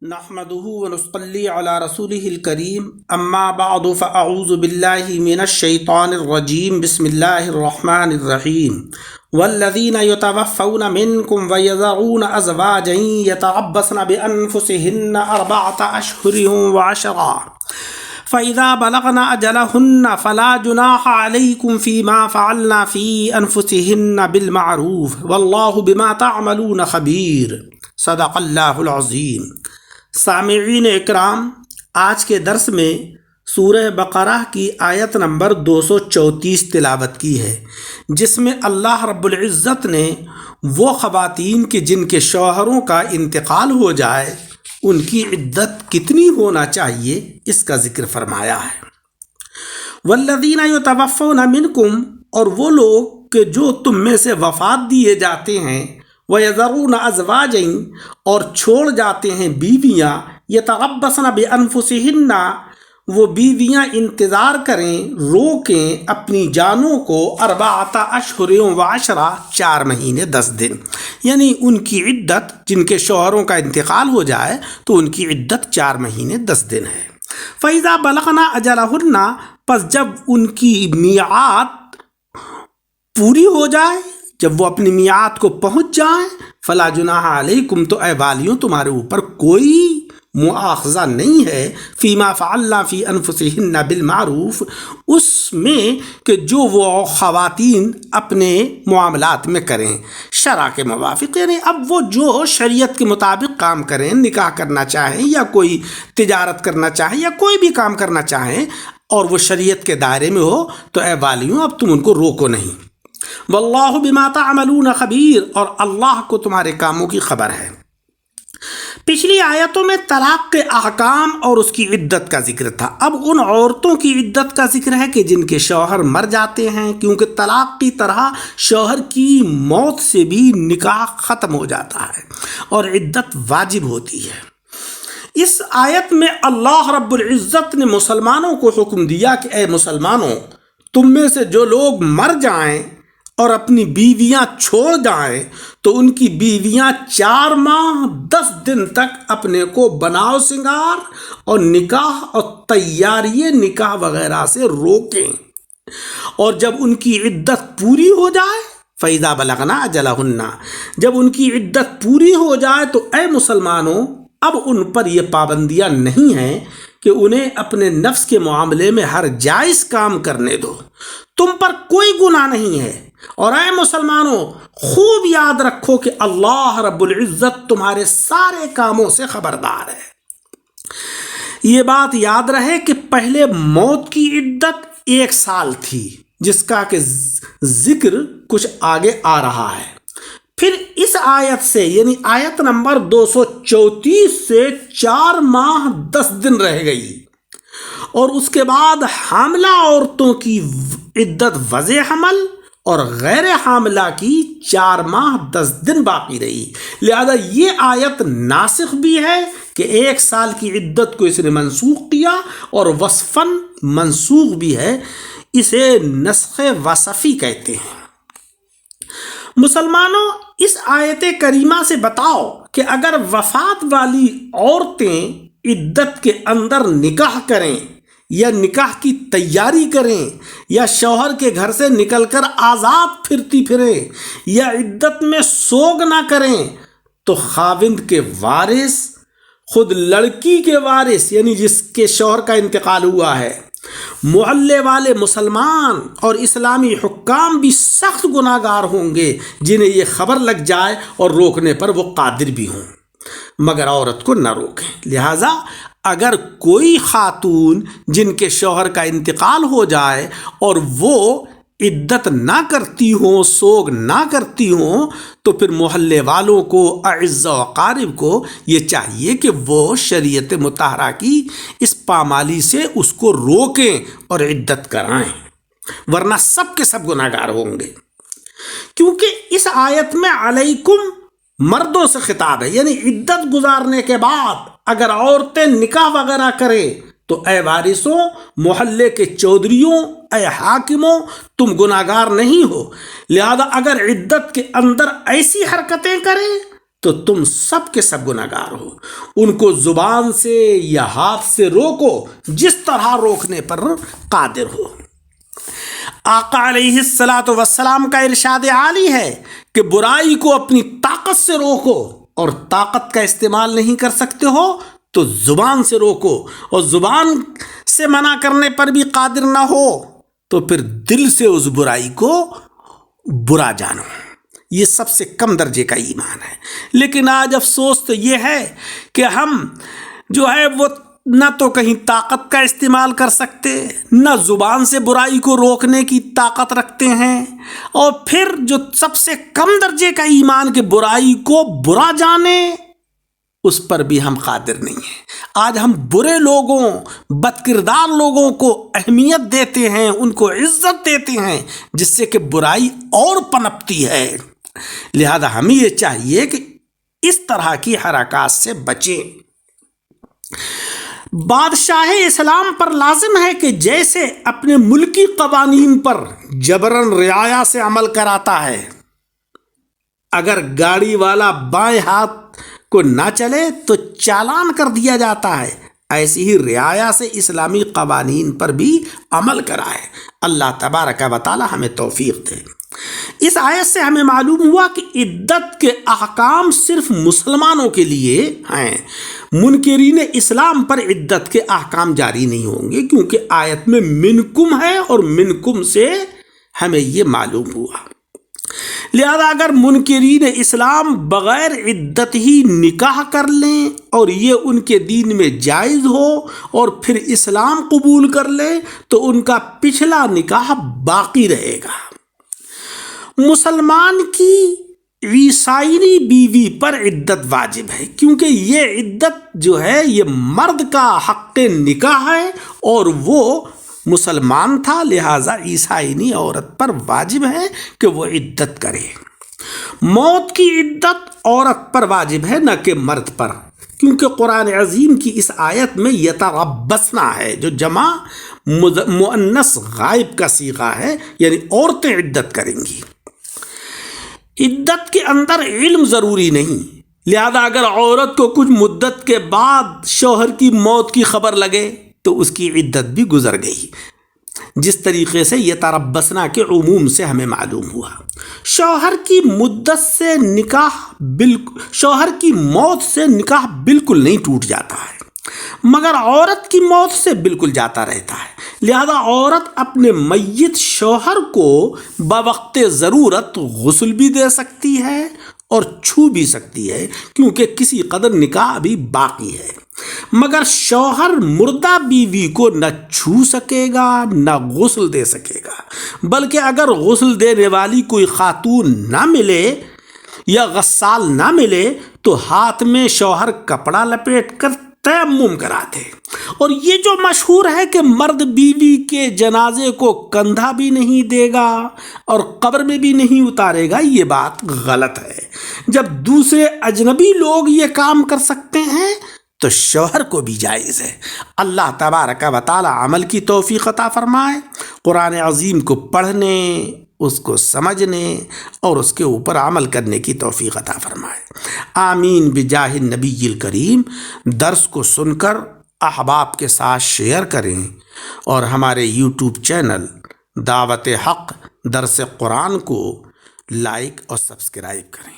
نحمده ونصلي على رسوله الكريم اما بعد فاعوذ بالله من الشيطان الرجيم بسم الله الرحمن الرحيم والذين يتوفون منكم ويذرون ازواجا يتربصن بانفسهن 4 اشهر وعشرا فإذا بلغن أجلهن فلا جناح عليكم فيما فعلن في أنفسهن بالمعروف والله بما تعملون خبير صدق اللہ العظیم۔ سامعین اکرام، آج کے درس میں سورہ بقرہ کی آیت نمبر 234 تلاوت کی ہے، جس میں اللہ رب العزت نے وہ خواتین کے جن کے شوہروں کا انتقال ہو جائے ان کی عدت کتنی ہونا چاہیے اس کا ذکر فرمایا ہے۔ والذین یتوفون منکم، اور وہ لوگ کہ جو تم میں سے وفات دیے جاتے ہیں، وَيَذَرُونَ أَزْوَاجًا، اور چھوڑ جاتے ہیں بیویاں، يَتَرَبَّصْنَ بِأَنفُسِهِنَّ، وہ بیویاں انتظار کریں، روکیں اپنی جانوں کو، 4 اشہر وعشرہ، 4 مہینے 10 دن، یعنی ان کی عدت، جن کے شوہروں کا انتقال ہو جائے تو ان کی عدت 4 مہینے 10 دن ہے۔ فَإِذَا بَلَغْنَ أَجَلَهُنَّ، پس جب ان کی میعاد پوری ہو جائے، جب وہ اپنی میعاد کو پہنچ جائیں، فلا جناح علیکم، تو اے والیوں تمہارے اوپر کوئی مواخذہ نہیں ہے، فیما فعلنا فی انفسہن بالمعروف، اس میں کہ جو وہ خواتین اپنے معاملات میں کریں شرع کے موافق، یعنی اب وہ جو شریعت کے مطابق کام کریں، نکاح کرنا چاہیں یا کوئی تجارت کرنا چاہیں یا کوئی بھی کام کرنا چاہیں اور وہ شریعت کے دائرے میں ہو، تو اے والیوں اب تم ان کو روکو نہیں۔ واللہ بما تعملون خبیر، اور اللہ کو تمہارے کاموں کی خبر ہے۔ پچھلی آیتوں میں طلاق کے احکام اور اس کی عدت کا ذکر تھا، اب ان عورتوں کی عدت کا ذکر ہے کہ جن کے شوہر مر جاتے ہیں، کیونکہ طلاق کی طرح شوہر کی موت سے بھی نکاح ختم ہو جاتا ہے اور عدت واجب ہوتی ہے۔ اس آیت میں اللہ رب العزت نے مسلمانوں کو حکم دیا کہ اے مسلمانوں، تم میں سے جو لوگ مر جائیں اور اپنی بیویاں چھوڑ جائیں تو ان کی بیویاں 4 ماہ 10 دن تک اپنے کو بناؤ سنگار اور نکاح اور تیاری نکاح وغیرہ سے روکیں، اور جب ان کی عدت پوری ہو جائے، فَإِذَا بَلَغْنَا أَجَلَهُنَّ، جب ان کی عدت پوری ہو جائے تو اے مسلمانوں اب ان پر یہ پابندیاں نہیں ہیں کہ انہیں اپنے نفس کے معاملے میں ہر جائز کام کرنے دو، تم پر کوئی گناہ نہیں ہے۔ اور اے مسلمانوں خوب یاد رکھو کہ اللہ رب العزت تمہارے سارے کاموں سے خبردار ہے۔ یہ بات یاد رہے کہ پہلے موت کی عدت 1 سال تھی، جس کا کہ ذکر کچھ آگے آ رہا ہے۔ پھر اس آیت سے یعنی آیت نمبر 234 سے 4 ماہ 10 دن رہ گئی، اور اس کے بعد حاملہ عورتوں کی عدت وضع حمل اور غیر حاملہ کی 4 ماہ 10 دن باقی رہی، لہذا یہ آیت ناسخ بھی ہے کہ 1 سال کی عدت کو اس نے منسوخ کیا، اور وصفاً منسوخ بھی ہے، اسے نسخ وصفی کہتے ہیں۔ مسلمانوں اس آیت کریمہ سے بتاؤ کہ اگر وفات والی عورتیں عدت کے اندر نکاح کریں یا نکاح کی تیاری کریں یا شوہر کے گھر سے نکل کر آزاد پھرتی پھریں یا عدت میں سوگ نہ کریں، تو خاوند کے وارث، خود لڑکی کے وارث یعنی جس کے شوہر کا انتقال ہوا ہے، محلے والے مسلمان اور اسلامی حکام بھی سخت گناہ گار ہوں گے جنہیں یہ خبر لگ جائے اور روکنے پر وہ قادر بھی ہوں، مگر عورت کو نہ روکیں۔ لہٰذا اگر کوئی خاتون جن کے شوہر کا انتقال ہو جائے اور وہ عدت نہ کرتی ہوں، سوگ نہ کرتی ہوں، تو پھر محلے والوں کو، اعزاء و اقارب کو یہ چاہیے کہ وہ شریعت مطہرہ کی اس پامالی سے اس کو روکیں اور عدت کرائیں، ورنہ سب کے سب گناہ گار ہوں گے۔ کیونکہ اس آیت میں علیکم مردوں سے خطاب ہے، یعنی عدت گزارنے کے بعد اگر عورتیں نکاح وغیرہ کریں تو اے وارثوں، محلے کے چودھریوں، اے حاکموں، تم گناہگار نہیں ہو، لہذا اگر عدت کے اندر ایسی حرکتیں کریں تو تم سب کے سب گناہگار ہو۔ ان کو زبان سے یا ہاتھ سے روکو جس طرح روکنے پر قادر ہو۔ آقا علیہ السلام کا ارشاد عالی ہے کہ برائی کو اپنی طاقت سے روکو، اور طاقت کا استعمال نہیں کر سکتے ہو تو زبان سے روکو، اور زبان سے منع کرنے پر بھی قادر نہ ہو تو پھر دل سے اس برائی کو برا جانو۔ یہ سب سے کم درجے کا ایمان ہے۔ لیکن آج افسوس تو یہ ہے کہ ہم جو ہے وہ نہ تو کہیں طاقت کا استعمال کر سکتے، نہ زبان سے برائی کو روکنے کی طاقت رکھتے ہیں، اور پھر جو سب سے کم درجے کا ایمان کہ برائی کو برا جانے، اس پر بھی ہم قادر نہیں ہیں۔ آج ہم برے لوگوں، بد کردار لوگوں کو اہمیت دیتے ہیں، ان کو عزت دیتے ہیں، جس سے کہ برائی اور پنپتی ہے۔ لہذا ہمیں یہ چاہیے کہ اس طرح کی حرکات سے بچیں۔ بادشاہ اسلام پر لازم ہے کہ جیسے اپنے ملکی قوانین پر جبراً رعایا سے عمل کراتا ہے، اگر گاڑی والا بائیں ہاتھ کو نہ چلے تو چالان کر دیا جاتا ہے، ایسی ہی رعایا سے اسلامی قوانین پر بھی عمل کرائے۔ اللہ تبارک و تعالی ہمیں توفیق دے۔ اس آیت سے ہمیں معلوم ہوا کہ عدت کے احکام صرف مسلمانوں کے لیے ہیں، منکرین اسلام پر عدت کے احکام جاری نہیں ہوں گے، کیونکہ آیت میں منکم ہے اور منکم سے ہمیں یہ معلوم ہوا۔ لہذا اگر منکرین اسلام بغیر عدت ہی نکاح کر لیں اور یہ ان کے دین میں جائز ہو اور پھر اسلام قبول کر لیں تو ان کا پچھلا نکاح باقی رہے گا۔ مسلمان کی عیسائینی بیوی پر عدت واجب ہے، کیونکہ یہ عدت جو ہے یہ مرد کا حق نکاح ہے اور وہ مسلمان تھا، لہٰذا عیسائینی عورت پر واجب ہے کہ وہ عدت کرے۔ موت کی عدت عورت پر واجب ہے، نہ کہ مرد پر، کیونکہ قرآن عظیم کی اس آیت میں یتربصنا ہے جو جمع مؤنث غائب کا صیغہ ہے، یعنی عورتیں عدت کریں گی۔ عدت کے اندر علم ضروری نہیں، لہذا اگر عورت کو کچھ مدت کے بعد شوہر کی موت کی خبر لگے تو اس کی عدت بھی گزر گئی، جس طریقے سے یتربصنا کے عموم سے ہمیں معلوم ہوا۔ شوہر کی موت سے نکاح بالکل نہیں ٹوٹ جاتا ہے، مگر عورت کی موت سے بالکل جاتا رہتا ہے۔ لہذا عورت اپنے میت شوہر کو بوقت ضرورت غسل بھی دے سکتی ہے اور چھو بھی سکتی ہے، کیونکہ کسی قدر نکاح ابھی باقی ہے، مگر شوہر مردہ بیوی کو نہ چھو سکے گا نہ غسل دے سکے گا، بلکہ اگر غسل دینے والی کوئی خاتون نہ ملے یا غسال نہ ملے تو ہاتھ میں شوہر کپڑا لپیٹ کر تیمم کراتے۔ اور یہ جو مشہور ہے کہ مرد بیوی کے جنازے کو کندھا بھی نہیں دے گا اور قبر میں بھی نہیں اتارے گا، یہ بات غلط ہے۔ جب دوسرے اجنبی لوگ یہ کام کر سکتے ہیں تو شوہر کو بھی جائز ہے۔ اللہ تبارک و تعالی عمل کی توفیق عطا فرمائے، قرآن عظیم کو پڑھنے، اس کو سمجھنے اور اس کے اوپر عمل کرنے کی توفیق عطا فرمائے۔ آمین بجاہ النبی الکریم۔ درس کو سن کر احباب کے ساتھ شیئر کریں اور ہمارے یوٹیوب چینل دعوت حق درس قرآن کو لائک اور سبسکرائب کریں۔